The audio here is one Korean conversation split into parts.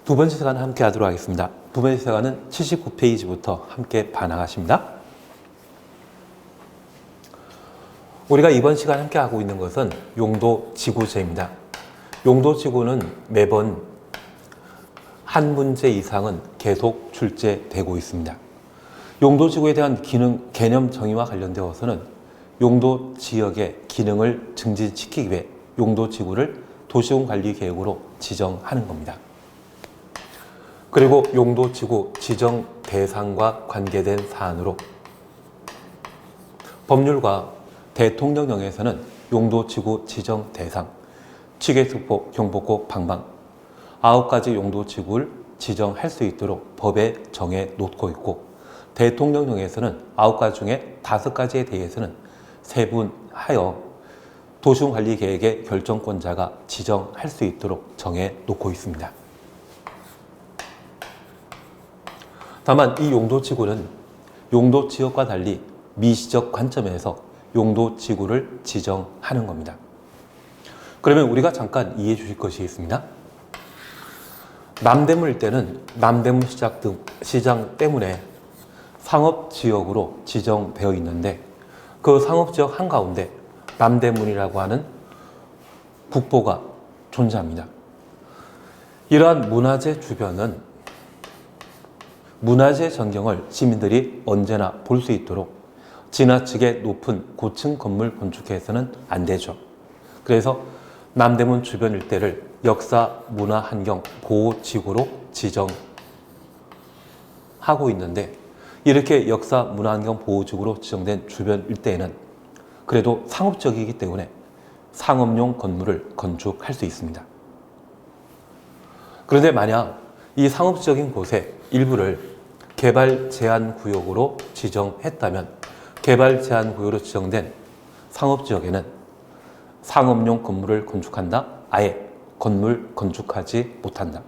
두 번째 시간 함께 하도록 하겠습니다. 두 번째 시간은 79페이지부터 함께 반항하십니다. 우리가 이번 시간 함께 하고 있는 것은 용도지구제입니다. 용도지구는 매번 한 문제 이상은 계속 출제되고 있습니다. 용도지구에 대한 개념 정의와 관련되어서는 용도지역의 기능을 증진시키기 위해 용도지구를 도시군관리계획으로 지정하는 겁니다. 그리고 용도지구 지정 대상과 관계된 사안으로 법률과 대통령령에서는 용도지구 지정 대상, 취계특보, 경복고, 방방 9가지 용도지구를 지정할 수 있도록 법에 정해 놓고 있고, 대통령령에서는 9가지 중에 5가지에 대해서는 세분하여 도시군관리계획의 결정권자가 지정할 수 있도록 정해 놓고 있습니다. 다만 이 용도지구는 용도지역과 달리 미시적 관점에서 용도지구를 지정하는 겁니다. 그러면 우리가 잠깐 이해해 주실 것이 있습니다. 남대문일 때는 남대문 시장 때문에 상업지역으로 지정되어 있는데, 그 상업지역 한가운데 남대문이라고 하는 국보가 존재합니다. 이러한 문화재 주변은 문화재 전경을 시민들이 언제나 볼 수 있도록 지나치게 높은 고층 건물 건축해서는 안 되죠. 그래서 남대문 주변 일대를 역사 문화 환경 보호지구로 지정하고 있는데, 이렇게 역사 문화 환경 보호지구로 지정된 주변 일대에는 그래도 상업지역이기 때문에 상업용 건물을 건축할 수 있습니다. 그런데 만약 이 상업지역인 곳에 일부를 개발 제한 구역으로 지정했다면, 개발 제한 구역으로 지정된 상업지역에는 상업용 건물을 건축한다? 아예 건물 건축하지 못한다.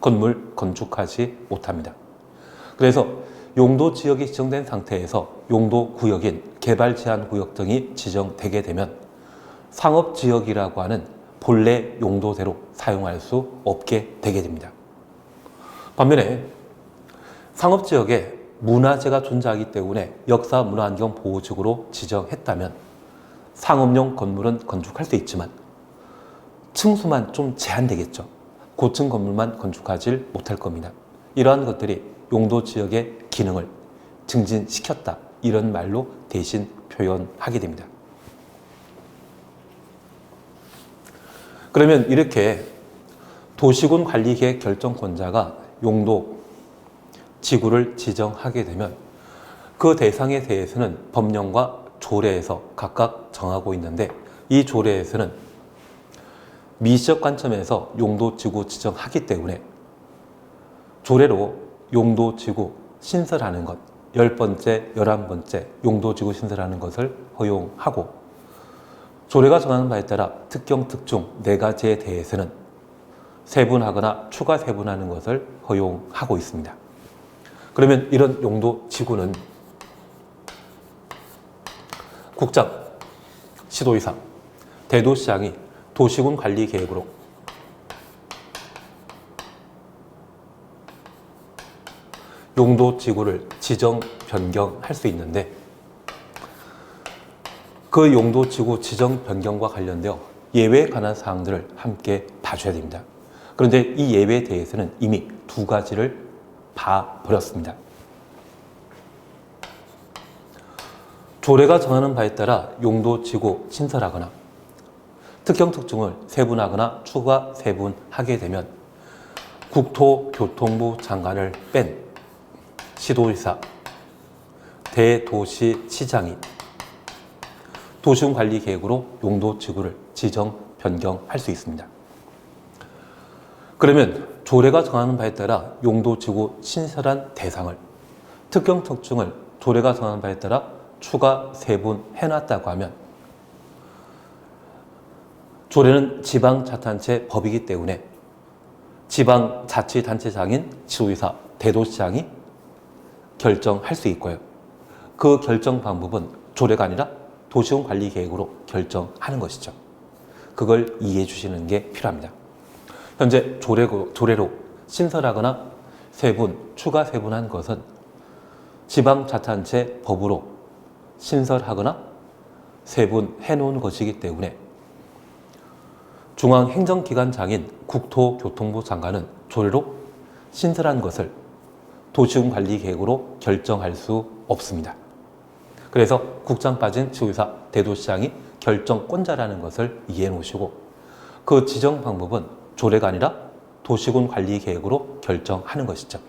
건물 건축하지 못합니다. 그래서 용도지역이 지정된 상태에서 용도구역인 개발 제한 구역 등이 지정되게 되면 상업지역이라고 하는 본래 용도대로 사용할 수 없게 되게 됩니다. 반면에 상업지역에 문화재가 존재하기 때문에 역사 문화환경 보호지구로 지정했다면 상업용 건물은 건축할 수 있지만 층수만 좀 제한되겠죠. 고층 건물만 건축하지 못할 겁니다. 이러한 것들이 용도지역의 기능을 증진시켰다, 이런 말로 대신 표현하게 됩니다. 그러면 이렇게 도시군 관리계획 결정권자가 용도 지구를 지정하게 되면 그 대상에 대해서는 법령과 조례에서 각각 정하고 있는데, 이 조례에서는 미시적 관점에서 용도지구 지정하기 때문에 조례로 용도지구 신설하는 것 10번째, 11번째 용도지구 신설하는 것을 허용하고, 조례가 정하는 바에 따라 특경, 특중 4가지에 대해서는 세분하거나 추가 세분하는 것을 허용하고 있습니다. 그러면 이런 용도지구는 국장, 시도의사, 대도시장이 도시군 관리 계획으로 용도지구를 지정, 변경할 수 있는데, 그 용도지구 지정, 변경과 관련되어 예외에 관한 사항들을 함께 봐줘야 됩니다. 그런데 이 예외에 대해서는 이미 2가지를 봐버렸습니다. 조례가 정하는 바에 따라 용도지구 신설하거나 특경 특중을 세분하거나 추가 세분하게 되면 국토교통부 장관을 뺀 시도의사, 대도시시장이 도시군관리계획으로 용도지구를 지정, 변경할 수 있습니다. 그러면 조례가 정하는 바에 따라 용도지구 신설한 대상을, 특경 특중을 조례가 정하는 바에 따라 추가 세분해놨다고 하면, 조례는 지방자치단체 법이기 때문에 지방자치단체장인 시도의사, 대도시장이 결정할 수 있고요. 그 결정 방법은 조례가 아니라 도시군관리계획으로 결정하는 것이죠. 그걸 이해해 주시는 게 필요합니다. 현재 조례로 신설하거나 추가 세분한 것은 지방자치단체 법으로 신설하거나 세분해 놓은 것이기 때문에 중앙행정기관장인 국토교통부 장관은 조례로 신설한 것을 도시군관리계획으로 결정할 수 없습니다. 그래서 국장 빠진 시도지사, 대도시장이 결정권자라는 것을 이해해 놓으시고 그 지정 방법은 조례가 아니라 도시군관리계획으로 결정하는 것이죠.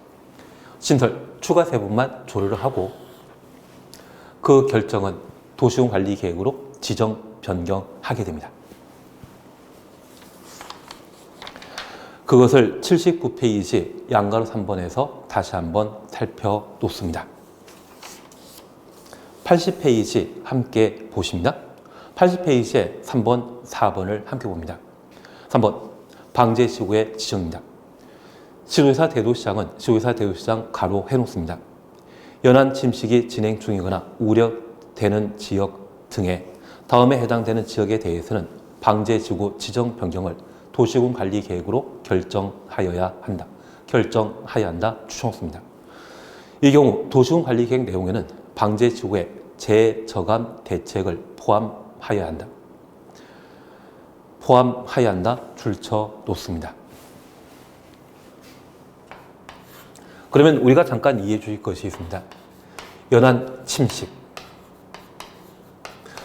신설, 추가 세분만 조례를 하고 그 결정은 도시군관리계획으로 지정 변경하게 됩니다. 그것을 79페이지 양가로 3번에서 다시 한번 살펴놓습니다. 80페이지 함께 보십니다. 80페이지에 3번, 4번을 함께 봅니다. 3번, 방제지구의 지정입니다. 시도지사 대도시장은 시도지사 대도시장 가로 해놓습니다. 연안 침식이 진행 중이거나 우려되는 지역 등에 다음에 해당되는 지역에 대해서는 방제지구 지정 변경을 도시군 관리 계획으로 결정하여야 한다. 결정하여야 한다. 추천했습니다. 이 경우 도시군 관리 계획 내용에는 방제지구의 재저감 대책을 포함하여야 한다. 포함하여야 한다. 줄쳐 놓습니다. 그러면 우리가 잠깐 이해해 주실 것이 있습니다. 연안 침식.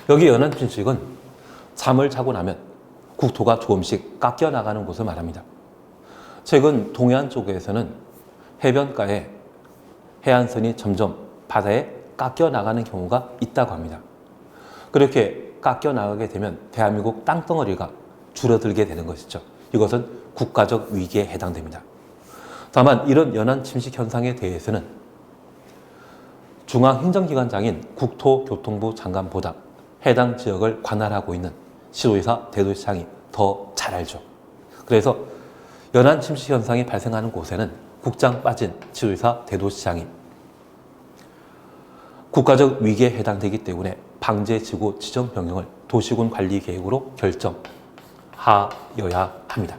여기 연안 침식은 잠을 자고 나면 국토가 조금씩 깎여 나가는 것을 말합니다. 최근 동해안 쪽에서는 해변가에 해안선이 점점 바다에 깎여 나가는 경우가 있다고 합니다. 그렇게 깎여 나가게 되면 대한민국 땅덩어리가 줄어들게 되는 것이죠. 이것은 국가적 위기에 해당됩니다. 다만 이런 연안 침식 현상에 대해서는 중앙행정기관장인 국토교통부 장관보다 해당 지역을 관할하고 있는 시도지사, 대도시장이 더 잘 알죠. 그래서 연안 침식 현상이 발생하는 곳에는 국장 빠진 시도지사, 대도시장이 국가적 위기에 해당되기 때문에 방제지구 지정 변경을 도시군 관리 계획으로 결정하여야 합니다.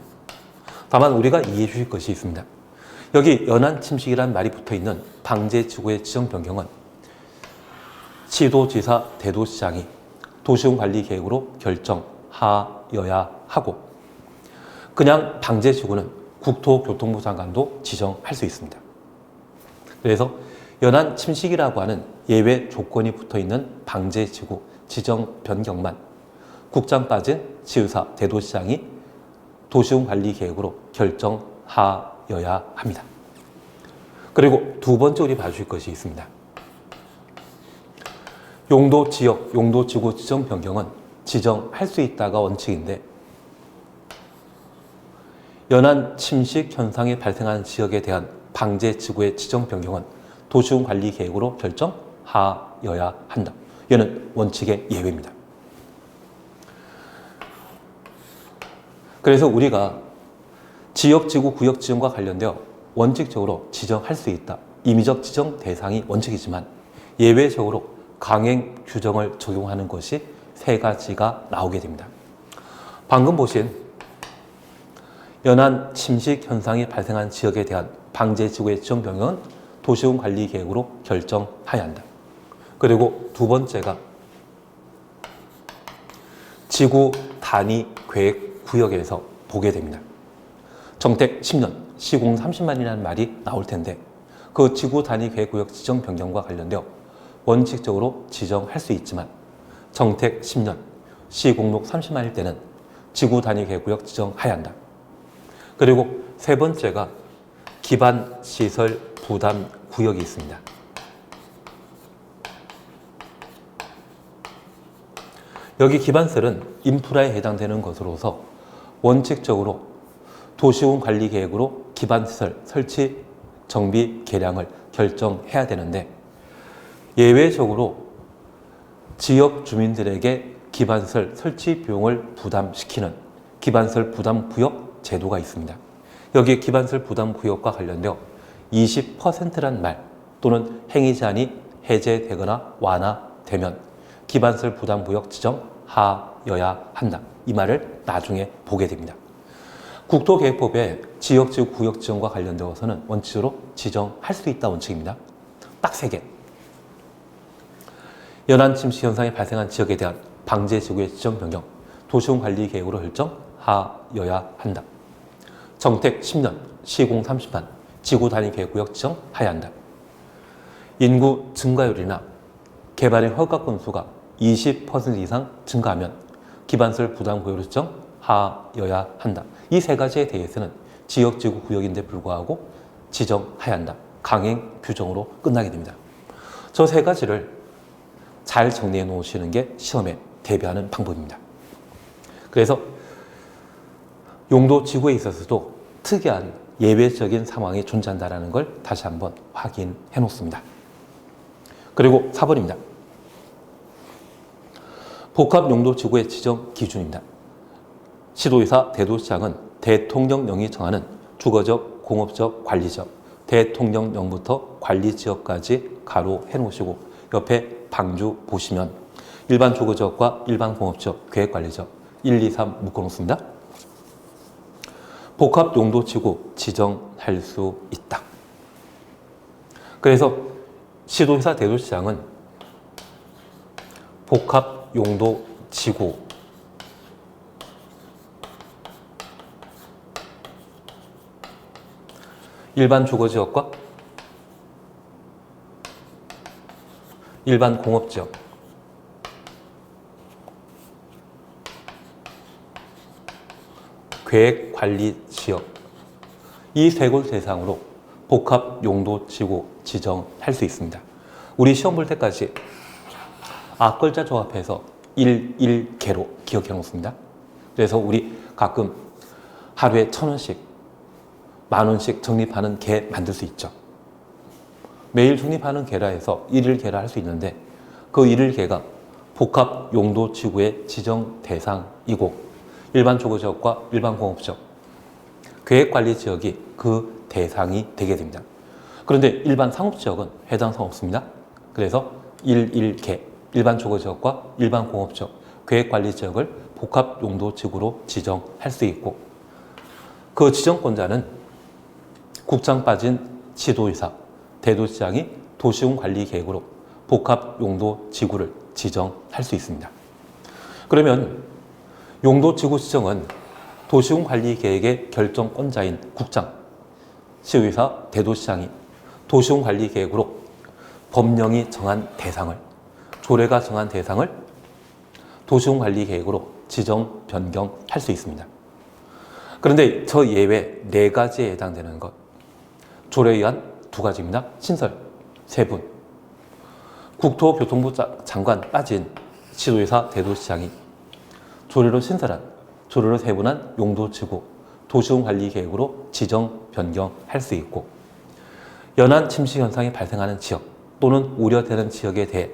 다만 우리가 이해해 주실 것이 있습니다. 여기 연안 침식이라는 말이 붙어 있는 방제지구의 지정 변경은 시도지사, 대도시장이 도시군 관리 계획으로 결정하여야 하고 그냥 방제지구는 국토교통부 장관도 지정할 수 있습니다. 그래서 연안 침식이라고 하는 예외 조건이 붙어 있는 방제지구 지정 변경만 국장 빠진 시의사, 대도시장이 도시군 관리 계획으로 결정하여야 합니다. 그리고 두 번째 우리 봐주실 것이 있습니다. 용도 지역, 용도 지구 지정 변경은 지정할 수 있다가 원칙인데 연안 침식 현상이 발생하는 지역에 대한 방제 지구의 지정 변경은 도시군 관리 계획으로 결정하여야 한다. 이는 원칙의 예외입니다. 그래서 우리가 지역지구, 구역지정과 관련되어 원칙적으로 지정할 수 있다. 임의적 지정 대상이 원칙이지만 예외적으로 강행 규정을 적용하는 것이 세 가지가 나오게 됩니다. 방금 보신 연안 침식 현상이 발생한 지역에 대한 방제지구의 지정 변경은 도시군 관리 계획으로 결정해야 한다. 그리고 두 번째가 지구 단위 계획 구역에서 보게 됩니다. 정택 10년, 시공 30만이라는 말이 나올 텐데 그 지구 단위 계획 구역 지정 변경과 관련되어 원칙적으로 지정할 수 있지만 정택 10년, 시공록 30만일 때는 지구 단위 계획 구역 지정해야 한다. 그리고 세 번째가 기반시설 부담 구역이 있습니다. 여기 기반시설은 인프라에 해당되는 것으로서 원칙적으로 도시군 관리 계획으로 기반시설 설치, 정비, 개량을 결정해야 되는데 예외적으로 지역 주민들에게 기반시설 설치 비용을 부담시키는 기반시설 부담 구역 제도가 있습니다. 여기 기반시설 부담 구역과 관련되어 20%란 말 또는 행위 제한이 해제되거나 완화되면 기반시설 부담 구역 지정하여야 한다. 이 말을 나중에 보게 됩니다. 국토계획법에 지역지구 구역 지정과 관련되어서는 원칙으로 지정할 수 있다 원칙입니다. 딱 3개. 연안 침수 현상이 발생한 지역에 대한 방제지구의 지정 변경, 도시군 관리 계획으로 결정하여야 한다. 정택 10년, 시공 30만, 지구 단위 계획구역 지정하여야 한다. 인구 증가율이나 개발의 허가 건수가 20% 이상 증가하면 기반시설 부담구역으로 지정하여야 한다. 이 3가지에 대해서는 지역지구 구역인데 불구하고 지정해야 한다. 강행 규정으로 끝나게 됩니다. 저 3가지를 잘 정리해 놓으시는 게 시험에 대비하는 방법입니다. 그래서 용도 지구에 있어서도 특이한 예외적인 상황이 존재한다는 걸 다시 한번 확인해 놓습니다. 그리고 4번입니다. 복합용도지구의 지정 기준입니다. 시도의사, 대도시장은 대통령령이 정하는 주거적, 공업적, 관리적, 대통령령부터 관리지역까지 가로 해놓으시고 옆에 방주 보시면 일반 주거지역과 일반 공업지역, 계획관리지역 1, 2, 3 묶어놓습니다. 복합용도지구 지정할 수 있다. 그래서 시도의사, 대도시장은 복합용도지구 일반 주거지역과 일반 공업지역 계획관리지역 이 3곳 대상으로 복합용도지구 지정할 수 있습니다. 우리 시험 볼 때까지 앞글자 조합해서 1개로 기억해 놓습니다. 그래서 우리 가끔 하루에 1,000원씩, 10,000원씩 적립하는 개 만들 수 있죠. 매일 적립하는 개라 해서 1일 개라 할 수 있는데 그 1일 개가 복합용도지구의 지정 대상이고 일반 주거지역과 일반 공업지역, 계획관리지역이 그 대상이 되게 됩니다. 그런데 일반 상업지역은 해당 사항 없습니다. 그래서 1개, 일반 주거지역과 일반 공업지역, 계획관리지역을 복합용도지구로 지정할 수 있고 그 지정권자는 국장 빠진 시도의사, 대도시장이 도시군 관리 계획으로 복합용도지구를 지정할 수 있습니다. 그러면 용도지구 지정은 도시군 관리 계획의 결정권자인 국장, 시의사, 대도시장이 도시군 관리 계획으로 법령이 정한 대상을, 조례가 정한 대상을 도시군 관리 계획으로 지정, 변경할 수 있습니다. 그런데 저 예외 4가지에 해당되는 것, 조례에 의한 2가지입니다. 신설 3분, 국토교통부 장관 빠진 시도의사, 대도시장이 조례로 신설한, 조례로 세분한 용도지구, 도시군 관리 계획으로 지정, 변경할 수 있고 연안 침수 현상이 발생하는 지역 또는 우려되는 지역에 대해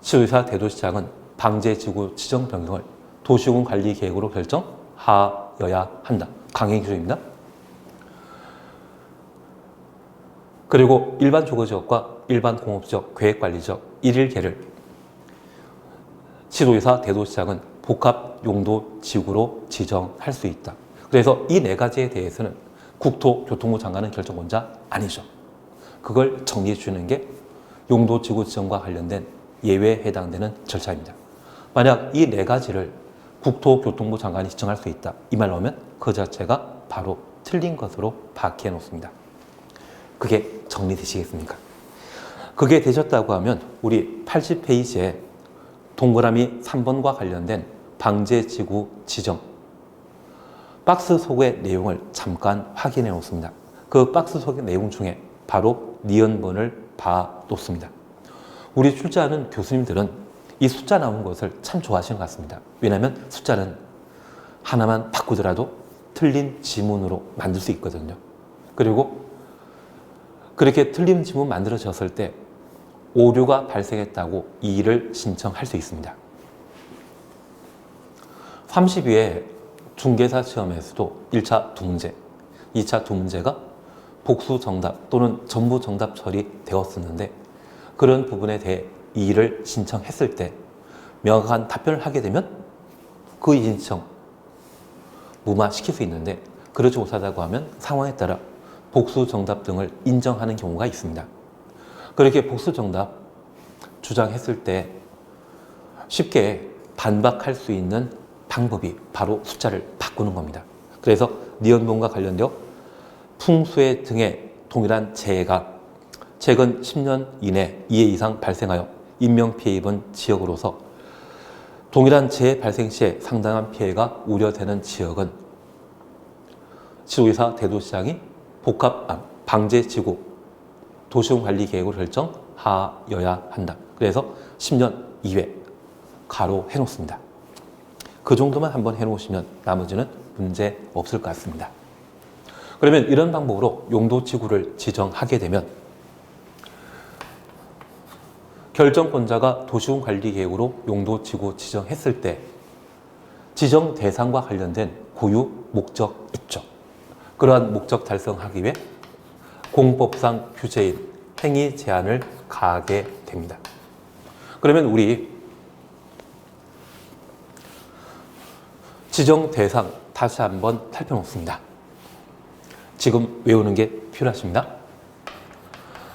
시도의사, 대도시장은 방제지구 지정 변경을 도시군 관리 계획으로 결정하여야 한다. 강행 규정입니다. 그리고 일반 주거지역과 일반 공업지역, 계획관리지역 1일개를 시도의사, 대도시장은 복합용도지구로 지정할 수 있다. 그래서 이 4가지에 대해서는 국토교통부 장관은 결정권자 아니죠. 그걸 정리해 주는 게 용도지구 지정과 관련된 예외에 해당되는 절차입니다. 만약 이 4가지를 국토교통부 장관이 지정할 수 있다. 이 말 나오면 그 자체가 바로 틀린 것으로 박해 놓습니다. 그게 정리되시겠습니까? 그게 되셨다고 하면 우리 80페이지에 동그라미 3번과 관련된 방제지구 지정 박스 속의 내용을 잠깐 확인해 놓습니다. 그 박스 속의 내용 중에 바로 니은번을 봐놓습니다. 우리 출제하는 교수님들은 이 숫자 나온 것을 참 좋아하시는 것 같습니다. 왜냐하면 숫자는 하나만 바꾸더라도 틀린 지문으로 만들 수 있거든요. 그리고 그렇게 틀린 지문 만들어졌을 때 오류가 발생했다고 이의를 신청할 수 있습니다. 30위에 중개사 시험에서도 1차 2문제, 2차 2문제가 복수 정답 또는 전부 정답 처리되었었는데 그런 부분에 대해 이의를 신청했을 때 명확한 답변을 하게 되면 그 이의 신청 무마시킬 수 있는데 그렇지 못하다고 하면 상황에 따라 복수 정답 등을 인정하는 경우가 있습니다. 그렇게 복수 정답 주장했을 때 쉽게 반박할 수 있는 방법이 바로 숫자를 바꾸는 겁니다. 그래서 니은봉과 관련되어 풍수해 등의 동일한 재해가 최근 10년 이내 2회 이상 발생하여 인명피해 입은 지역으로서 동일한 재해 발생 시에 상당한 피해가 우려되는 지역은 지도의사 대도시장이 방제지구 도시군관리계획으로 결정하여야 한다. 그래서 10년 이외 가로 해놓습니다. 그 정도만 한번 해놓으시면 나머지는 문제 없을 것 같습니다. 그러면 이런 방법으로 용도지구를 지정하게 되면 결정권자가 도시군관리계획으로 용도지구 지정했을 때 지정 대상과 관련된 고유 목적 있죠. 그러한 목적 달성하기 위해 공법상 규제인 행위 제한을 가하게 됩니다. 그러면 우리 지정 대상 다시 한번 살펴놓습니다. 지금 외우는 게 필요하십니다.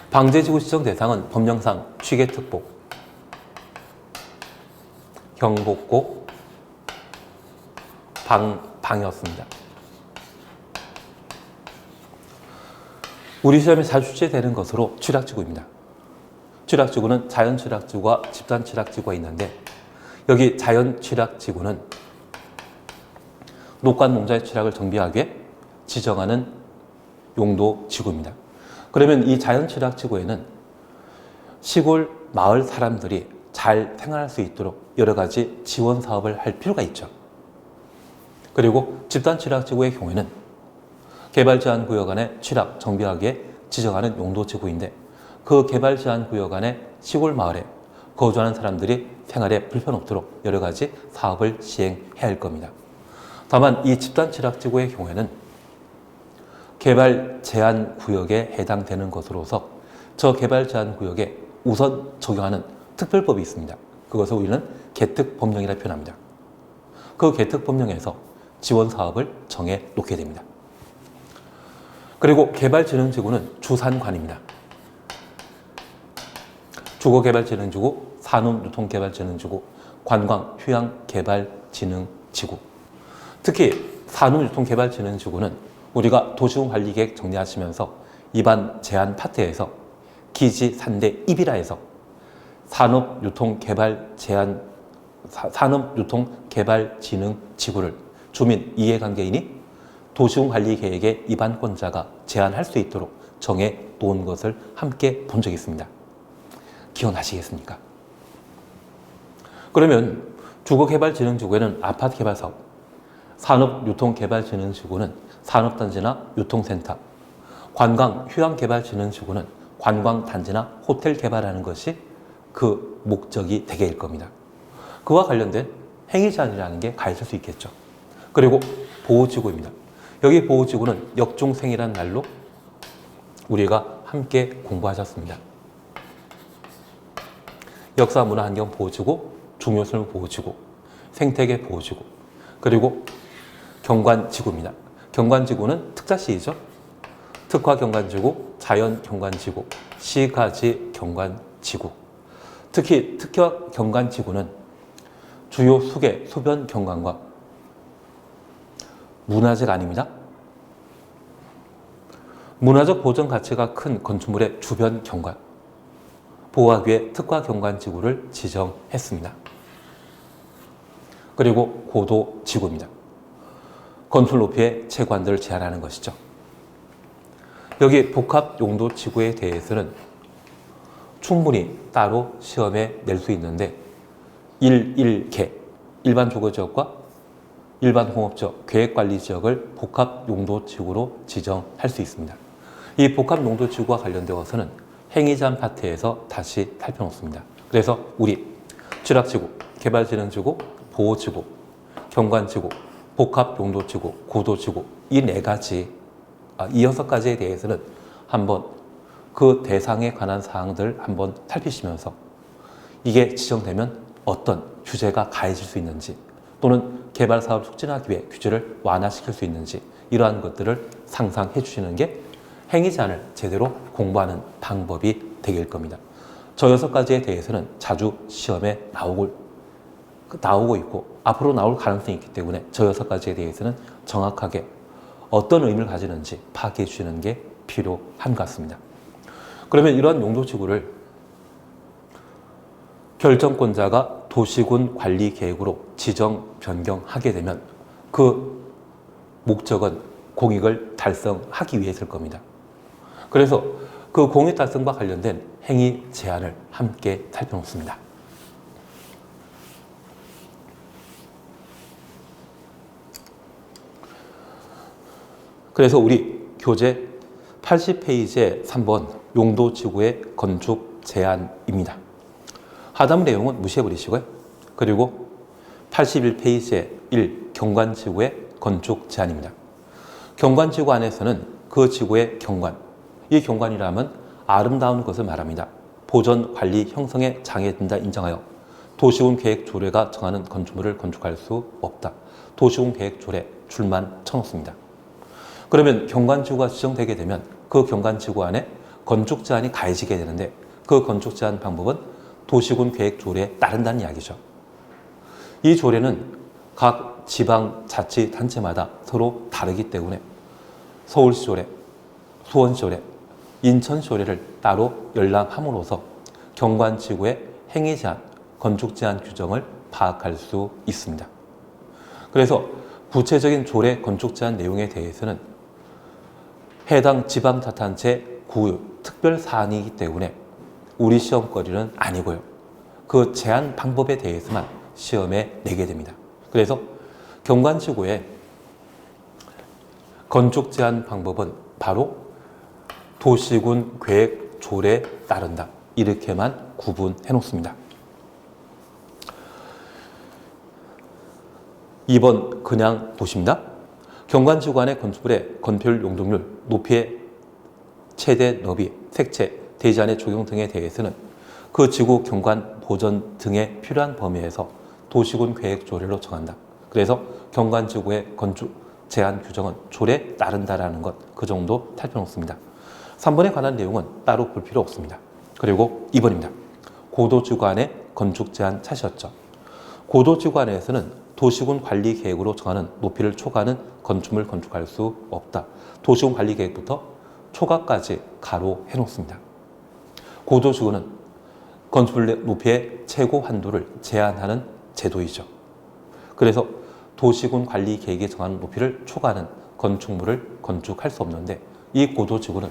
방제지구 지정 대상은 법령상 취계특보, 경복고, 방이었습니다. 우리 시험에 자주 출제되는 것으로 취락지구입니다. 취락지구는 자연취락지구와 집단취락지구가 있는데 여기 자연취락지구는 녹관 농자의 취락을 정비하기 위해 지정하는 용도지구입니다. 그러면 이 자연취락지구에는 시골 마을 사람들이 잘 생활할 수 있도록 여러 가지 지원 사업을 할 필요가 있죠. 그리고 집단취락지구의 경우에는 개발제한구역 안에 취락, 정비하기에 지정하는 용도지구인데 그 개발제한구역 안에 시골 마을에 거주하는 사람들이 생활에 불편 없도록 여러 가지 사업을 시행해야 할 겁니다. 다만 이 집단취락지구의 경우에는 개발제한구역에 해당되는 것으로서 저 개발제한구역에 우선 적용하는 특별법이 있습니다. 그것을 우리는 개특법령이라 표현합니다. 그 개특법령에서 지원사업을 정해 놓게 됩니다. 그리고 개발진흥지구는 주산관입니다. 주거개발진흥지구, 산업유통개발진흥지구, 관광휴양개발진흥지구. 특히 산업유통개발진흥지구는 우리가 도시군관리계획 정리하시면서 입안 제한 파트에서 기지 산대 입이라해서 산업유통개발진흥지구를 주민 이해관계인이 도시군관리계획의 입안권자가 제한할 수 있도록 정해 놓은 것을 함께 본 적이 있습니다. 기억나시겠습니까? 그러면 주거개발진흥지구에는 아파트개발사업, 산업유통개발진흥지구는 산업단지나 유통센터, 관광휴양개발진흥지구는 관광단지나 호텔 개발하는 것이 그 목적이 되게일 겁니다. 그와 관련된 행위제한이라는 게 가해질 수 있겠죠. 그리고 보호지구입니다. 여기 보호지구는 역중생이라는 말로 우리가 함께 공부하셨습니다. 역사, 문화, 환경 보호지구, 중요생물 보호지구, 생태계 보호지구, 그리고 경관지구입니다. 경관지구는 특자시이죠. 특화경관지구, 자연경관지구, 시가지 경관지구. 특히 특화경관지구는 주요 수계, 소변 경관과 문화재가 아닙니다. 문화적 보존 가치가 큰 건축물의 주변 경관, 보호하기 위해 특화경관지구를 지정했습니다. 그리고 고도지구입니다. 건축 높이의 채관들을 제한하는 것이죠. 여기 복합용도지구에 대해서는 충분히 따로 시험에 낼 수 있는데 1개, 일반 주거지역과 일반 공업지역, 계획관리지역을 복합용도지구로 지정할 수 있습니다. 이 복합용도지구와 관련되어서는 행위제한 파트에서 다시 살펴놓습니다. 그래서 우리 취락지구, 개발진흥지구, 보호지구, 경관지구, 복합용도지구, 고도지구 이 4가지, 이 6가지에 대해서는 한번 그 대상에 관한 사항들 한번 살피시면서 이게 지정되면 어떤 규제가 가해질 수 있는지 또는 개발사업을 촉진하기 위해 규제를 완화시킬 수 있는지 이러한 것들을 상상해 주시는 게 행위 제한을 제대로 공부하는 방법이 되길 겁니다. 저 6가지에 대해서는 자주 시험에 나오고 있고 앞으로 나올 가능성이 있기 때문에 저 6가지에 대해서는 정확하게 어떤 의미를 가지는지 파악해 주시는 게 필요한 것 같습니다. 그러면 이러한 용도지구를 결정권자가 도시군 관리 계획으로 지정 변경하게 되면 그 목적은 공익을 달성하기 위해서일 겁니다. 그래서 그 공익 달성과 관련된 행위 제한을 함께 살펴놓습니다. 그래서 우리 교재 80페이지의 3번 용도지구의 건축 제한입니다. 하단 내용은 무시해버리시고요. 그리고 81페이지의 1 경관지구의 건축 제한입니다. 경관지구 안에서는 그 지구의 경관, 이 경관이라면 아름다운 것을 말합니다. 보전, 관리, 형성에 장애된다 인정하여 도시군 계획 조례가 정하는 건축물을 건축할 수 없다. 도시군 계획 조례 줄만 쳐놓습니다. 그러면 경관지구가 지정되게 되면 그 경관지구 안에 건축 제한이 가해지게 되는데 그 건축 제한 방법은 도시군 계획 조례에 따른다는 이야기죠. 이 조례는 각 지방자치단체마다 서로 다르기 때문에 서울시 조례, 수원시 조례, 인천시 조례를 따로 열람함으로써 경관지구의 행위 제한, 건축 제한 규정을 파악할 수 있습니다. 그래서 구체적인 조례 건축 제한 내용에 대해서는 해당 지방자치단체 구유 특별 사안이기 때문에 우리 시험거리는 아니고요. 그 제한 방법에 대해서만 시험에 내게 됩니다. 그래서 경관지구의 건축 제한 방법은 바로 도시군 계획 조례에 따른다. 이렇게만 구분해 놓습니다. 2번 그냥 도시입니다. 경관지구 안의 건축물의 건폐율 용적률, 높이의 최대 너비, 색채, 대지안의 적용 등에 대해서는 그 지구 경관 보전 등에 필요한 범위에서 도시군 계획 조례로 정한다. 그래서 경관지구의 건축 제한 규정은 조례에 따른다라는 것, 그 정도 살펴놓습니다. 3번에 관한 내용은 따로 볼 필요 없습니다. 그리고 2번입니다. 고도지구 안의 건축 제한 차시였죠. 고도지구 안에서는 도시군 관리 계획으로 정하는 높이를 초과하는 건축물 건축할 수 없다. 도시군 관리 계획부터 초과까지 가로해 놓습니다. 고도지구는 건축물 높이의 최고 한도를 제한하는 제도이죠. 그래서 도시군 관리 계획에 정하는 높이를 초과하는 건축물을 건축할 수 없는데 이 고도지구는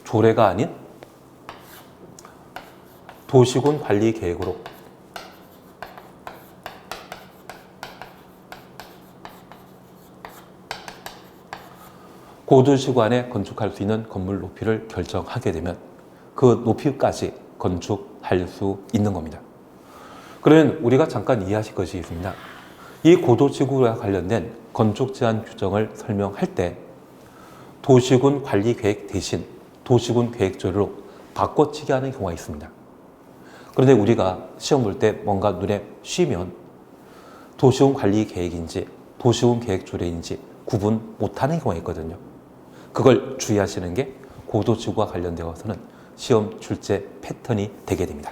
조례가 아닌 도시군 관리 계획으로 고도지구 안에 건축할 수 있는 건물 높이를 결정하게 되면 그 높이까지 건축할 수 있는 겁니다. 그러면 우리가 잠깐 이해하실 것이 있습니다. 이 고도지구와 관련된 건축 제한 규정을 설명할 때 도시군 관리 계획 대신 도시군 계획 조례로 바꿔치기 하는 경우가 있습니다. 그런데 우리가 시험 볼 때 뭔가 눈에 씌면 도시군 관리 계획인지 도시군 계획 조례인지 구분 못하는 경우가 있거든요. 그걸 주의하시는 게 고도지구와 관련되어서는 시험 출제 패턴이 되게 됩니다.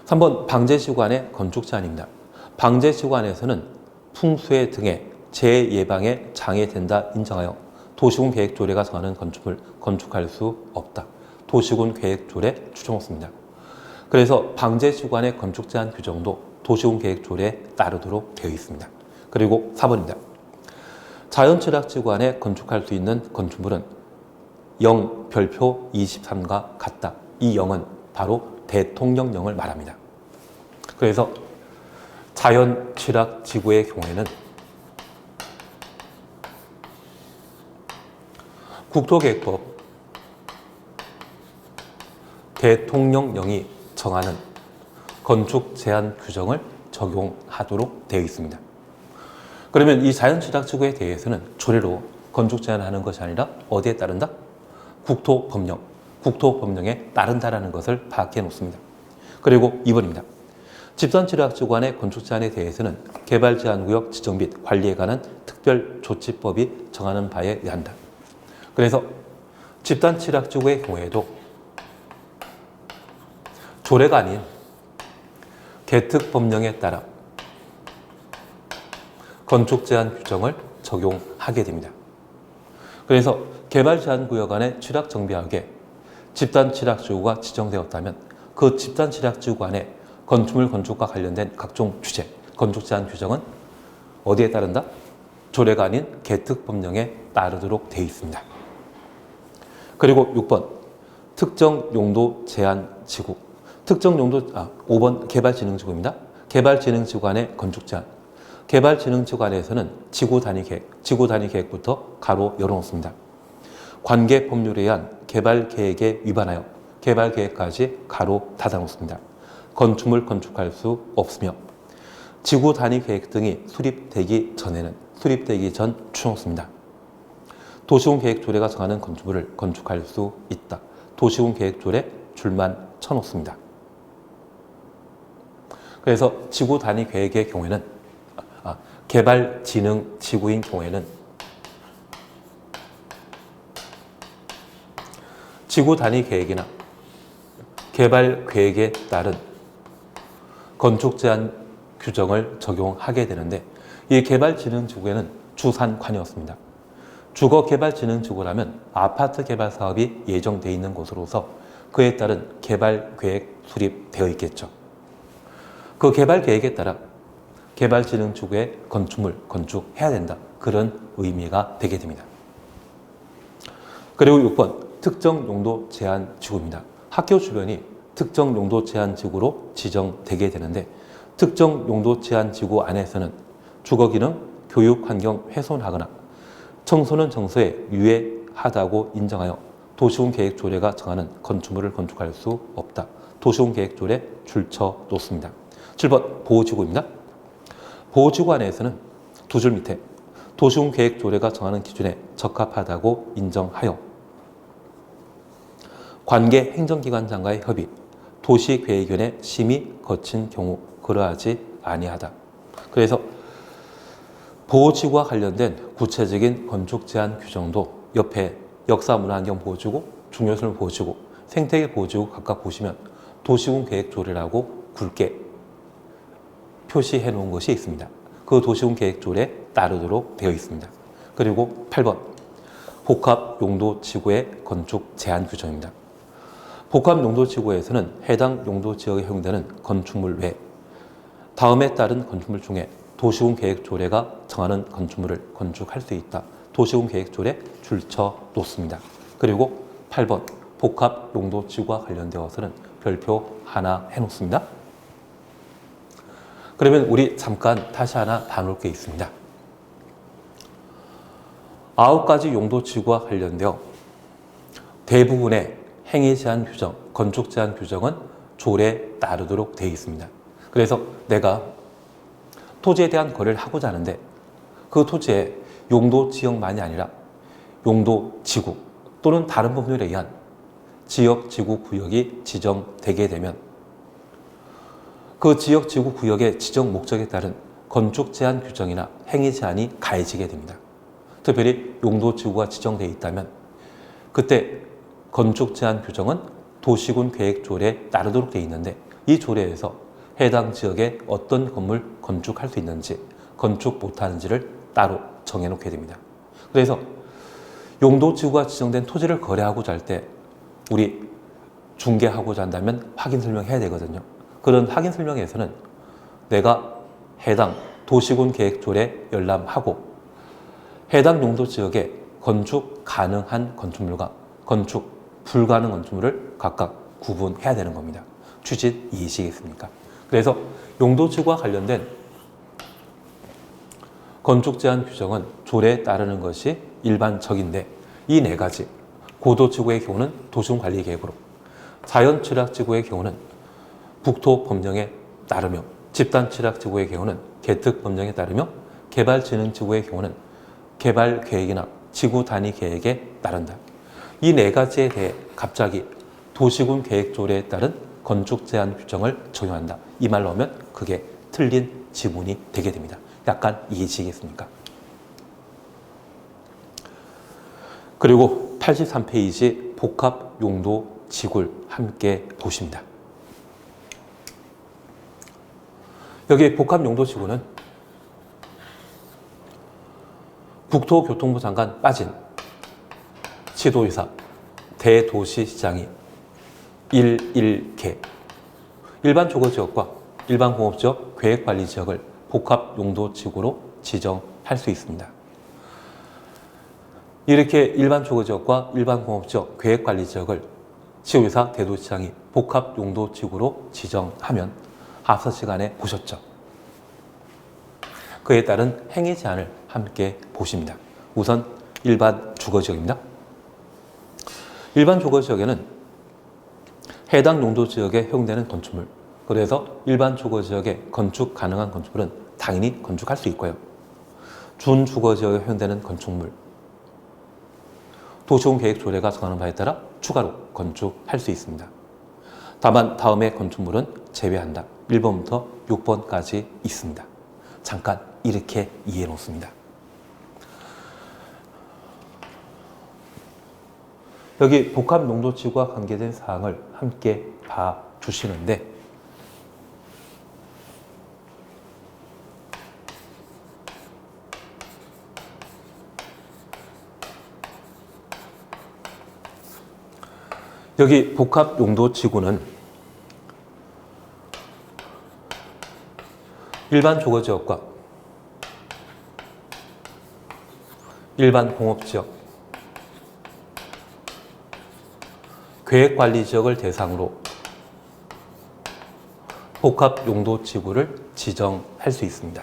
3번 방제지구 안의 건축 제한입니다. 방제지구 안에서는 풍수해 등의 재예방에 장애된다 인정하여 도시군 계획 조례가 정하는 건축물 건축할 수 없다. 도시군 계획 조례 추정했습니다. 그래서 방제지구 안의 건축 제한 규정도 도시군 계획 조례에 따르도록 되어 있습니다. 그리고 4번입니다. 자연취락지구 안에 건축할 수 있는 건축물은 0 별표 23과 같다. 이 0은 바로 대통령령을 말합니다. 그래서 자연취락지구의 경우에는 국토계획법 대통령령이 정하는 건축 제한 규정을 적용하도록 되어 있습니다. 그러면 이 자연취락지구에 대해서는 조례로 건축 제한하는 것이 아니라 어디에 따른다? 국토법령, 국토법령에 따른다라는 것을 파악해 놓습니다. 그리고 2번입니다. 집단취락지구간의 건축 제한에 대해서는 개발제한구역 지정 및 관리에 관한 특별조치법이 정하는 바에 의한다. 그래서 집단취락지구의 경우에도 조례가 아닌 개특법령에 따라 건축 제한 규정을 적용하게 됩니다. 그래서 개발제한구역 안에 취락정비하게 집단취락지구가 지정되었다면 그 집단취락지구 안에 건축물 건축과 관련된 각종 규제, 건축 제한 규정은 어디에 따른다? 조례가 아닌 개특법령에 따르도록 되어 있습니다. 그리고 6번 특정 용도 제한 지구. 5번 개발진흥지구입니다. 개발진흥지구 안의 건축 제한. 개발진흥지구 안에서는 지구 단위 계획부터 가로 열어놓습니다. 관계 법률에 의한 개발 계획에 위반하여 개발 계획까지 가로 닫아놓습니다. 건축물 건축할 수 없으며 지구 단위 계획 등이 수립되기 전 추놓습니다. 도시군 계획조례가 정하는 건축물을 건축할 수 있다. 도시군 계획조례 줄만 쳐놓습니다. 그래서 지구 단위 계획의 경우에는 개발진흥지구인 경우에는 지구 단위 계획이나 개발 계획에 따른 건축 제한 규정을 적용하게 되는데 이 개발진흥지구에는 주산관이었습니다. 주거개발진흥지구라면 아파트 개발 사업이 예정되어 있는 곳으로서 그에 따른 개발 계획 수립되어 있겠죠. 그 개발 계획에 따라 개발진흥지구에 건축물 건축해야 된다. 그런 의미가 되게 됩니다. 그리고 6번 특정 용도 제한 지구입니다. 학교 주변이 특정 용도 제한 지구로 지정되게 되는데 특정 용도 제한 지구 안에서는 주거기능, 교육환경 훼손하거나 청소는 정서에 유해하다고 인정하여 도시군 계획조례가 정하는 건축물을 건축할 수 없다. 도시군 계획조례 줄쳐 놓습니다. 7번 보호지구입니다. 보호지구 안에서는 두 줄 밑에 도시군 계획조례가 정하는 기준에 적합하다고 인정하여 관계 행정기관장과의 협의, 도시계획위원회 심의 거친 경우 그러하지 아니하다. 그래서 보호지구와 관련된 구체적인 건축 제한 규정도 옆에 역사문화환경보호지구, 중요시설보호지구, 생태계보호지구 각각 보시면 도시군 계획조례라고 굵게 표시해 놓은 것이 있습니다. 그 도시군 계획조례에 따르도록 되어 있습니다. 그리고 8번 복합용도지구의 건축 제한 규정입니다. 복합용도지구에서는 해당 용도지역에 허용되는 건축물 외 다음에 따른 건축물 중에 도시군 계획조례가 정하는 건축물을 건축할 수 있다. 도시군 계획조례 줄쳐 놓습니다. 그리고 8번 복합용도지구와 관련되어서는 별표 하나 해놓습니다. 그러면 우리 잠깐 다시 하나 봐놓을 게 있습니다. 9가지 용도지구와 관련되어 대부분의 행위 제한 규정, 건축 제한 규정은 조례에 따르도록 되어 있습니다. 그래서 내가 토지에 대한 거래를 하고자 하는데 그 토지에 용도 지역만이 아니라 용도 지구 또는 다른 법률에 의한 지역 지구 구역이 지정되게 되면 그 지역 지구 구역의 지정 목적에 따른 건축 제한 규정이나 행위 제한이 가해지게 됩니다. 특별히 용도 지구가 지정되어 있다면 그때 건축 제한 규정은 도시군 계획조례에 따르도록 되어 있는데 이 조례에서 해당 지역에 어떤 건물 건축할 수 있는지 건축 못하는지를 따로 정해놓게 됩니다. 그래서 용도지구가 지정된 토지를 거래하고자 할 때 우리 중개하고자 한다면 확인 설명해야 되거든요. 그런 확인 설명에서는 내가 해당 도시군 계획조례 열람하고 해당 용도지역에 건축 가능한 건축물과 건축 불가능 건축물을 각각 구분해야 되는 겁니다. 취지 이해시겠습니까? 그래서 용도지구와 관련된 건축 제한 규정은 조례에 따르는 것이 일반적인데 이 4가지 고도지구의 경우는 도시군관리계획으로 자연취락지구의 경우는 국토법령에 따르며 집단취락지구의 경우는 개특법령에 따르며 개발진흥지구의 경우는 개발계획이나 지구단위 계획에 따른다. 이 4가지에 대해 갑자기 도시군 계획조례에 따른 건축 제한 규정을 적용한다. 이 말로 하면 그게 틀린 지문이 되게 됩니다. 약간 이해지겠습니까? 그리고 83페이지 복합 용도 지구를 함께 보십니다. 여기 복합 용도 지구는 국토교통부 장관 빠진 시도의사 대도시시장이 1개 일반 주거지역과 일반 공업지역 계획관리지역을 복합용도지구로 지정할 수 있습니다. 이렇게 일반 주거지역과 일반 공업지역 계획관리지역을 시도의사 대도시시장이 복합용도지구로 지정하면 앞서 시간에 보셨죠? 그에 따른 행위 제한을 함께 보십니다. 우선 일반 주거지역입니다. 일반 주거지역에는 해당 용도지역에 허용되는 건축물, 그래서 일반 주거지역에 건축 가능한 건축물은 당연히 건축할 수 있고요. 준주거지역에 허용되는 건축물, 도시공계획조례가 정하는 바에 따라 추가로 건축할 수 있습니다. 다만 다음의 건축물은 제외한다. 1번부터 6번까지 있습니다. 잠깐 이렇게 이해해 놓습니다. 여기 복합용도지구와 관계된 사항을 함께 봐주시는데 여기 복합용도지구는 일반 주거지역과 일반 공업지역, 계획관리지역을 대상으로 복합용도지구를 지정할 수 있습니다.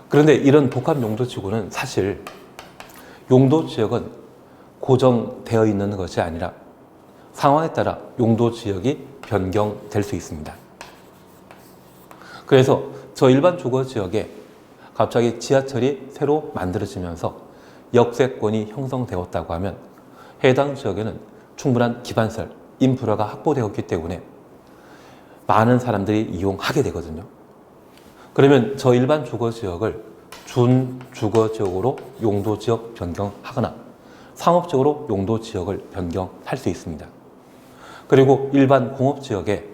그런데 이런 복합용도지구는 사실 용도지역은 고정되어 있는 것이 아니라 상황에 따라 용도지역이 변경될 수 있습니다. 그래서 저 일반 주거지역에 갑자기 지하철이 새로 만들어지면서 역세권이 형성되었다고 하면 해당 지역에는 충분한 기반시설, 인프라가 확보되었기 때문에 많은 사람들이 이용하게 되거든요. 그러면 저 일반 주거지역을 준주거지역으로 용도지역 변경하거나 상업적으로 용도지역을 변경할 수 있습니다. 그리고 일반 공업지역에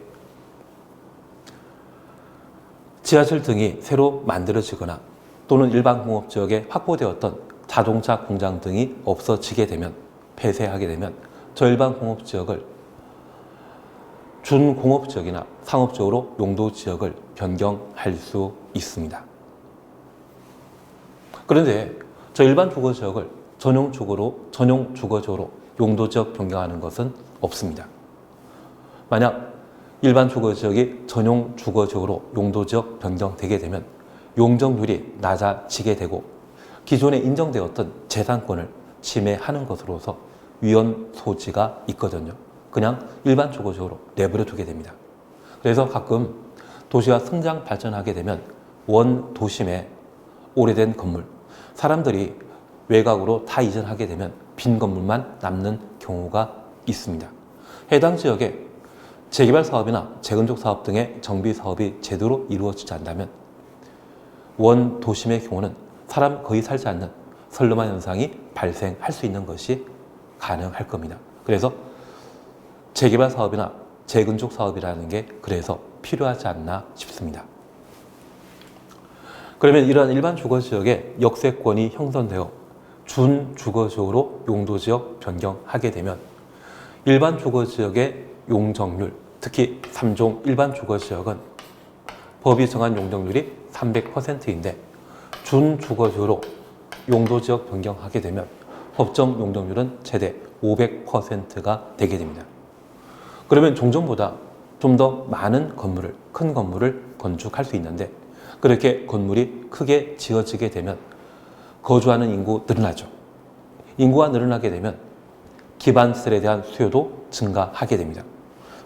지하철 등이 새로 만들어지거나 또는 일반 공업지역에 확보되었던 자동차 공장 등이 없어지게 되면, 폐쇄하게 되면 저 일반 공업지역을 준공업지역이나 상업적으로 용도지역을 변경할 수 있습니다. 그런데 저 일반 주거지역을 전용 주거지역으로 용도지역 변경하는 것은 없습니다. 만약 일반 주거지역이 전용 주거지역으로 용도지역 변경되게 되면 용적률이 낮아지게 되고 기존에 인정되었던 재산권을 침해하는 것으로서 위헌 소지가 있거든요. 그냥 일반 주거지역으로 내버려 두게 됩니다. 그래서 가끔 도시가 성장 발전하게 되면 원 도심에 오래된 건물, 사람들이 외곽으로 다 이전하게 되면 빈 건물만 남는 경우가 있습니다. 해당 지역에 재개발 사업이나 재건축 사업 등의 정비 사업이 제대로 이루어지지 않는다면 원 도심의 경우는 사람 거의 살지 않는 선로만 현상이 발생할 수 있는 것이 가능할 겁니다. 그래서 재개발 사업이나 재건축 사업이라는 게 그래서 필요하지 않나 싶습니다. 그러면 이러한 일반 주거지역에 역세권이 형성되어 준주거지역으로 용도지역 변경하게 되면 일반 주거지역의 용적률, 특히 3종 일반 주거지역은 법이 정한 용적률이 300%인데 준주거지역으로 용도지역 변경하게 되면 법정 용적률은 최대 500%가 되게 됩니다. 그러면 종전보다 좀 더 많은 건물을, 큰 건물을 건축할 수 있는데 그렇게 건물이 크게 지어지게 되면 거주하는 인구 늘어나죠. 인구가 늘어나게 되면 기반시설에 대한 수요도 증가하게 됩니다.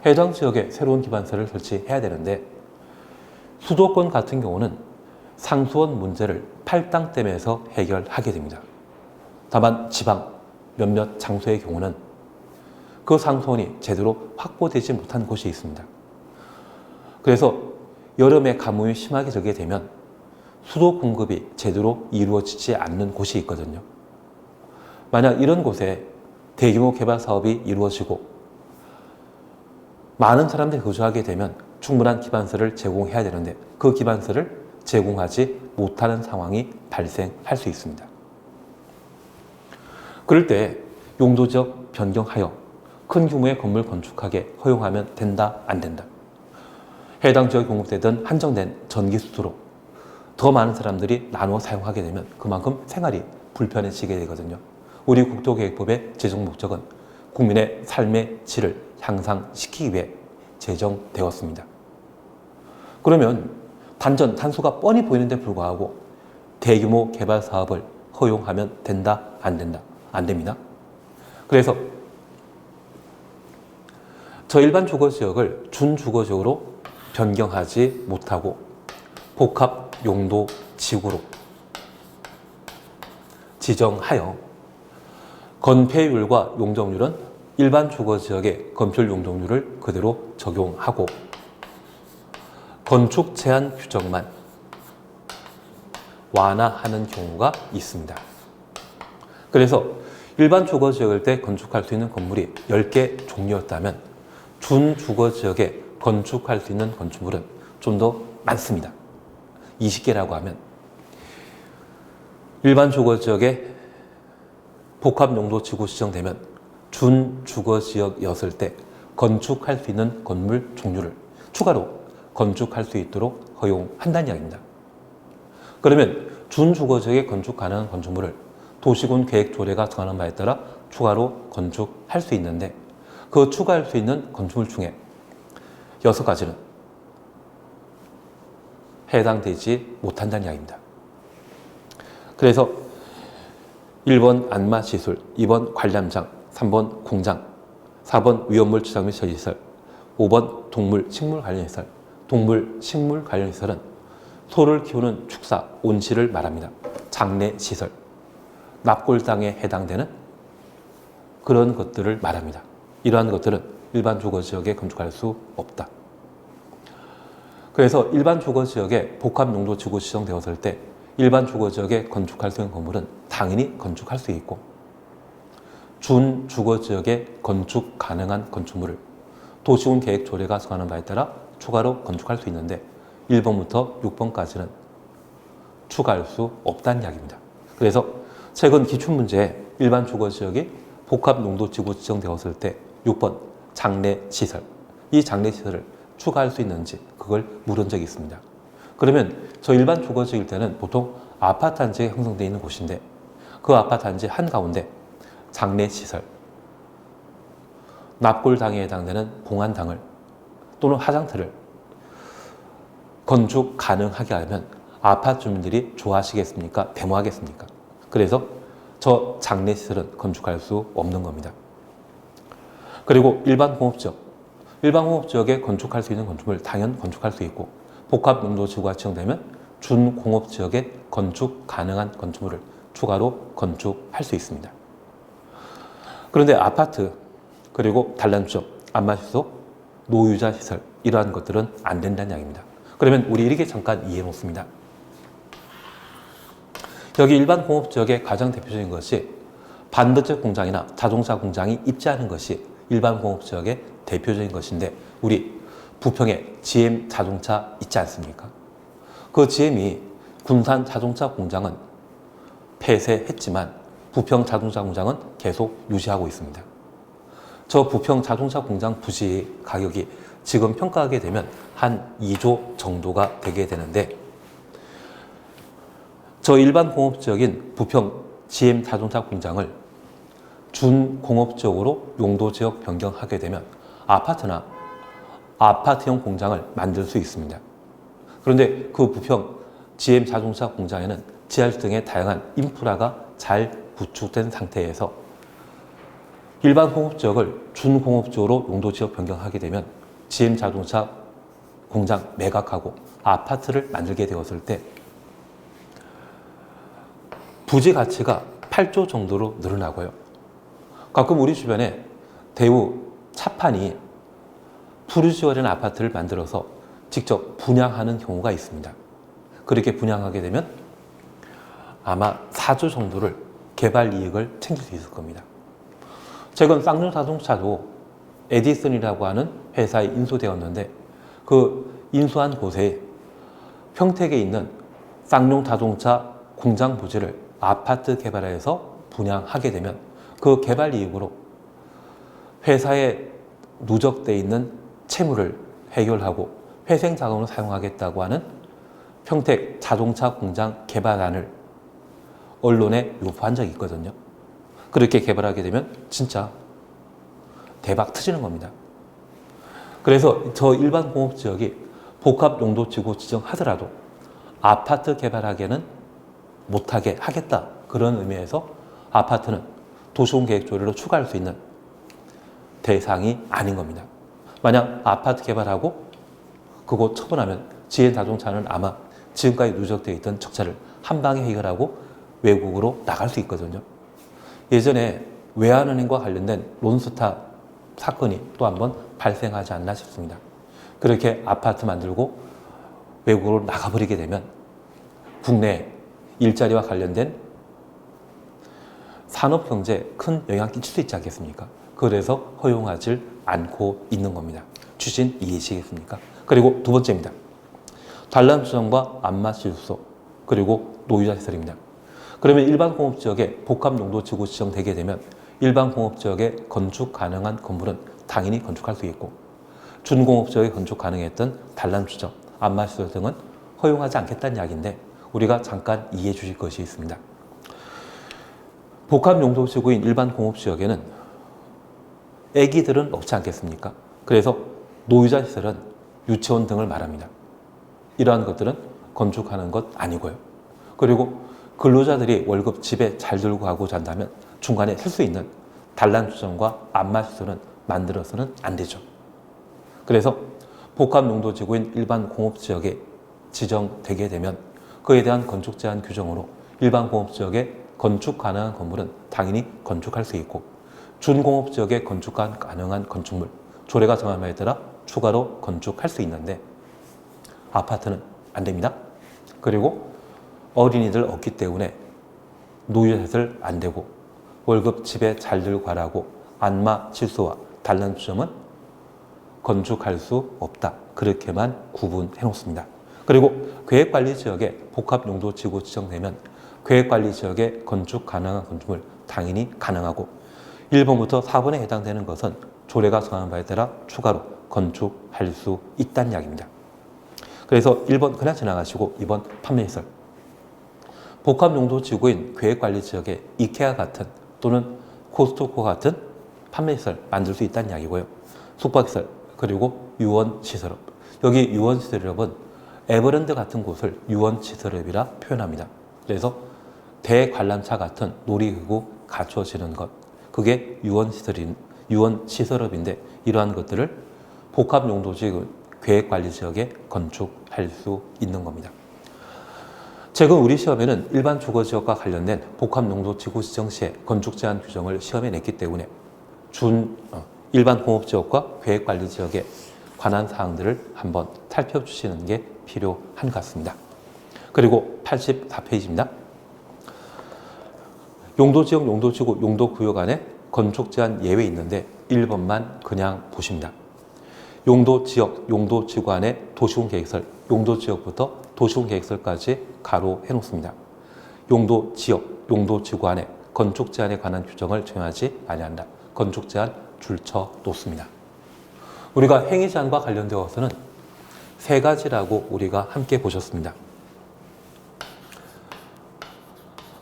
해당 지역에 새로운 기반시설을 설치해야 되는데 수도권 같은 경우는 상수원 문제를 팔당댐에서 해결하게 됩니다. 다만 지방, 몇몇 장소의 경우는 그 상수원이 제대로 확보되지 못한 곳이 있습니다. 그래서 여름에 가뭄이 심하게 적게 되면 수도 공급이 제대로 이루어지지 않는 곳이 있거든요. 만약 이런 곳에 대규모 개발 사업이 이루어지고 많은 사람들이 거주하게 되면 충분한 기반서를 제공해야 되는데 그 기반서를 제공하지 못하는 상황이 발생할 수 있습니다. 그럴 때 용도지역 변경하여 큰 규모의 건물 건축하게 허용하면 된다, 안 된다. 해당 지역에 공급되던 한정된 전기 수도로 더 많은 사람들이 나누어 사용하게 되면 그만큼 생활이 불편해지게 되거든요. 우리 국토계획법의 제정 목적은 국민의 삶의 질을 향상시키기 위해 제정되었습니다. 그러면 단수가 뻔히 보이는데 불구하고 대규모 개발 사업을 허용하면 된다, 안 된다? 안 됩니다. 그래서 저일반 주거지역을 준주거지역으로 변경하지 못하고 복합 용도 지구로 지정하여 건폐율과 용적률은 일반 주거지역의 건폐율 용적률을 그대로 적용하고 건축 제한 규정만 완화하는 경우가 있습니다. 그래서 일반 주거지역일 때 건축할 수 있는 건물이 10개 종류였다면 준주거지역에 건축할 수 있는 건축물은 좀 더 많습니다. 20개라고 하면 일반 주거지역에 복합용도지구 지정되면 준주거지역이었을 때 건축할 수 있는 건물 종류를 추가로 건축할 수 있도록 허용한다는 이야기입니다. 그러면 준주거지역에 건축 가능한 건축물을 도시군 계획조례가 정하는 바에 따라 추가로 건축할 수 있는데 그 추가할 수 있는 건축물 중에 6가지는 해당되지 못한다는 이야기입니다. 그래서 1번 안마시술, 2번 관람장, 3번 공장, 4번 위험물 추적 및 처리시설, 5번 동물, 식물 관련 시설. 동물, 식물 관련 시설은 소를 키우는 축사, 온실을 말합니다. 장례시설, 납골당에 해당되는 그런 것들을 말합니다. 이러한 것들은 일반 주거지역에 건축할 수 없다. 그래서 일반 주거지역에 복합용도지구 지정되었을 때 일반 주거지역에 건축할 수 있는 건물은 당연히 건축할 수 있고 준주거지역에 건축 가능한 건축물을 도시군 계획조례가 정하는 바에 따라 추가로 건축할 수 있는데 1번부터 6번까지는 추가할 수 없다는 이야기입니다. 그래서 최근 기출문제에 일반 주거지역이 복합용도지구 지정되었을 때 6번 장례시설, 이 장례시설을 추가할 수 있는지 그걸 물은 적이 있습니다. 그러면 저 일반 주거지일 때는 보통 아파트 단지가 형성되어 있는 곳인데 그 아파트 단지 한가운데 장례시설, 납골당에 해당되는 공안당을 또는 화장터를 건축 가능하게 하면 아파트 주민들이 좋아하시겠습니까? 데모하겠습니까? 그래서 저 장례시설은 건축할 수 없는 겁니다. 그리고 일반 공업지역에 건축할 수 있는 건축물 당연 건축할 수 있고 복합용도지구가 지정되면 준공업지역에 건축 가능한 건축물을 추가로 건축할 수 있습니다. 그런데 아파트, 그리고 단란주점, 안마시소, 노유자 시설 이러한 것들은 안 된다는 이야기입니다. 그러면 우리 이렇게 잠깐 이해해 놓습니다. 여기 일반 공업지역의 가장 대표적인 것이 반도체 공장이나 자동차 공장이 입지하는 것이 일반 공업지역의 대표적인 것인데 우리 부평에 GM 자동차 있지 않습니까? 그 GM이 군산 자동차 공장은 폐쇄했지만 부평 자동차 공장은 계속 유지하고 있습니다. 저 부평 자동차 공장 부지 가격이 지금 평가하게 되면 한 2조 정도가 되게 되는데 저 일반 공업지역인 부평 GM 자동차 공장을 준공업지역으로 용도지역 변경하게 되면 아파트나 아파트형 공장을 만들 수 있습니다. 그런데 그 부평 GM 자동차 공장에는 지하철 등의 다양한 인프라가 잘 구축된 상태에서 일반 공업지역을 준공업지역으로 용도지역 변경하게 되면 GM 자동차 공장 매각하고 아파트를 만들게 되었을 때 부지 가치가 8조 정도로 늘어나고요. 가끔 우리 주변에 대우 차판이 푸르지오라는 아파트를 만들어서 직접 분양하는 경우가 있습니다. 그렇게 분양하게 되면 아마 4조 정도를 개발 이익을 챙길 수 있을 겁니다. 최근 쌍용 자동차도 에디슨이라고 하는 회사에 인수되었는데 그 인수한 곳에 평택에 있는 쌍용 자동차 공장 부지를 아파트 개발해서 분양하게 되면 그 개발 이익으로 회사에 누적되어 있는 채무를 해결하고 회생 자금으로 사용하겠다고 하는 평택 자동차 공장 개발안을 언론에 유포한 적이 있거든요. 그렇게 개발하게 되면 진짜 대박 터지는 겁니다. 그래서 저 일반 공업지역이 복합용도지구 지정하더라도 아파트 개발하기에는 못하게 하겠다. 그런 의미에서 아파트는 도시공계획조례로 추가할 수 있는 대상이 아닌 겁니다. 만약 아파트 개발하고 그거 처분하면 GM자동차는 아마 지금까지 누적되어 있던 적자를 한 방에 해결하고 외국으로 나갈 수 있거든요. 예전에 외환은행과 관련된 론스타 사건이 또 한 번 발생하지 않나 싶습니다. 그렇게 아파트 만들고 외국으로 나가버리게 되면 국내 일자리와 관련된 산업 경제에 큰 영향을 끼칠 수 있지 않겠습니까? 그래서 허용하지 않고 있는 겁니다. 추진 이해하시겠습니까? 그리고 두 번째입니다. 단란 수정과 안마실소 그리고 노유자 시설입니다. 그러면 일반 공업지역에 복합용도지구 지정되게 되면 일반 공업지역에 건축 가능한 건물은 당연히 건축할 수 있고 준공업지역에 건축 가능했던 단란 수정, 안마시설 등은 허용하지 않겠다는 이야기인데 우리가 잠깐 이해해 주실 것이 있습니다. 복합용도지구인 일반 공업지역에는 애기들은 없지 않겠습니까? 그래서 노유자 시설은 유치원 등을 말합니다. 이러한 것들은 건축하는 것 아니고요. 그리고 근로자들이 월급 집에 잘 들고 가고자 한다면 중간에 쓸 수 있는 단란 수정과 안마시설은 만들어서는 안 되죠. 그래서 복합용도지구인 일반 공업지역에 지정되게 되면 그에 대한 건축 제한 규정으로 일반 공업지역에 건축 가능한 건물은 당연히 건축할 수 있고 준공업지역에 건축 가능한 건축물 조례가 정한 바에 따라 추가로 건축할 수 있는데 아파트는 안 됩니다. 그리고 어린이들 없기 때문에 노유자들 안 되고 월급 집에 잘 들고 가라고 안마 칠소와 단란 수정은 건축할 수 없다. 그렇게만 구분해 놓습니다. 그리고 계획관리지역에 복합용도지구 지정되면 계획관리지역에 건축 가능한 건축물 당연히 가능하고 1번부터 4번에 해당되는 것은 조례가 정한 바에 따라 추가로 건축할 수 있다는 이야기입니다. 그래서 1번 그냥 지나가시고 2번 판매시설. 복합용도지구인 계획관리지역에 이케아 같은 또는 코스트코 같은 판매시설 만들 수 있다는 이야기고요. 숙박시설 그리고 유원시설업. 여기 유원시설업은 에버랜드 같은 곳을 유원시설업이라 표현합니다. 그래서 대관람차 같은 놀이기구 갖춰지는 것. 그게 유원시설업인데 이러한 것들을 복합용도지구 계획관리지역에 건축할 수 있는 겁니다. 최근 우리 시험에는 일반 주거지역과 관련된 복합용도지구 지정 시에 건축 제한 규정을 시험에 냈기 때문에 일반 공업지역과 계획관리지역에 관한 사항들을 한번 살펴주시는 게 필요한 것 같습니다. 그리고 84페이지입니다. 용도지역, 용도지구, 용도구역 안에 건축 제한 예외 있는데 1번만 그냥 보십니다. 용도지역, 용도지구 안에 도시군계획설, 용도지역부터 도시군계획설까지 가로해 놓습니다. 용도지역, 용도지구 안에 건축 제한에 관한 규정을 정하지 아니한다. 건축 제한 줄쳐 놓습니다. 우리가 행위 제한과 관련되어서는 세 가지라고 우리가 함께 보셨습니다.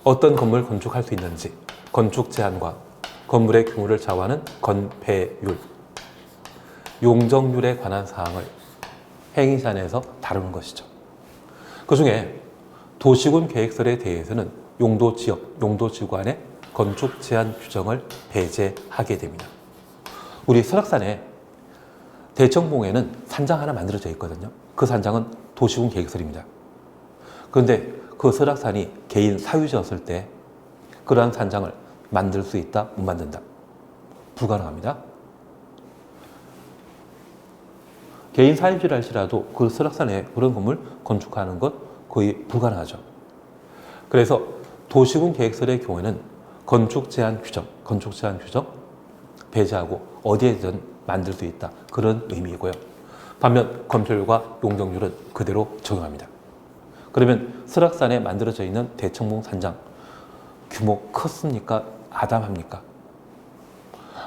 어떤 건물 건축할 수 있는지, 건축 제한과 건물의 규모를 좌우하는 건폐율, 용적률에 관한 사항을 행위 제한에서 다루는 것이죠. 그 중에 도시군 계획설에 대해서는 용도지역, 용도지구 안에 건축 제한 규정을 배제하게 됩니다. 우리 설악산에 대청봉에는 산장 하나 만들어져 있거든요. 그 산장은 도시군 계획설입니다. 그런데 그 설악산이 개인 사유지였을 때 그러한 산장을 만들 수 있다, 못 만든다. 불가능합니다. 개인 사입지를 할지라도 그 설악산에 그런 건물 건축하는 것 거의 불가능하죠. 그래서 도시군 계획설의 경우에는 건축 제한 규정 배제하고 어디에든 만들 수 있다. 그런 의미이고요. 반면 건폐율과 용적률은 그대로 적용합니다. 그러면 설악산에 만들어져 있는 대청봉 산장 규모 컸습니까? 아담합니까?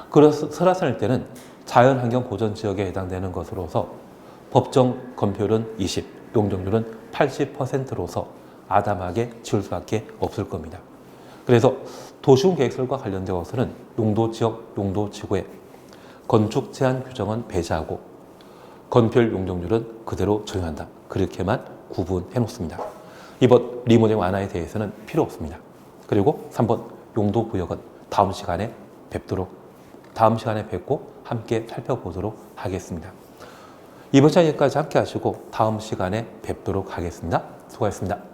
그래서 설악산일 때는 자연환경 보전 지역에 해당되는 것으로서 법정 건폐율은 20, 용적률은 80%로서 아담하게 지을 수밖에 없을 겁니다. 그래서 도시군 계획설과 관련되어서는 용도지역, 용도지구에 건축 제한 규정은 배제하고 건폐율 용적률은 그대로 적용한다. 그렇게만 구분해 놓습니다. 이번 리모델 완화에 대해서는 필요 없습니다. 그리고 3번 용도구역은 다음 시간에 뵙고 함께 살펴보도록 하겠습니다. 이번 시간 여기까지 함께 하시고 다음 시간에 뵙도록 하겠습니다. 수고하셨습니다.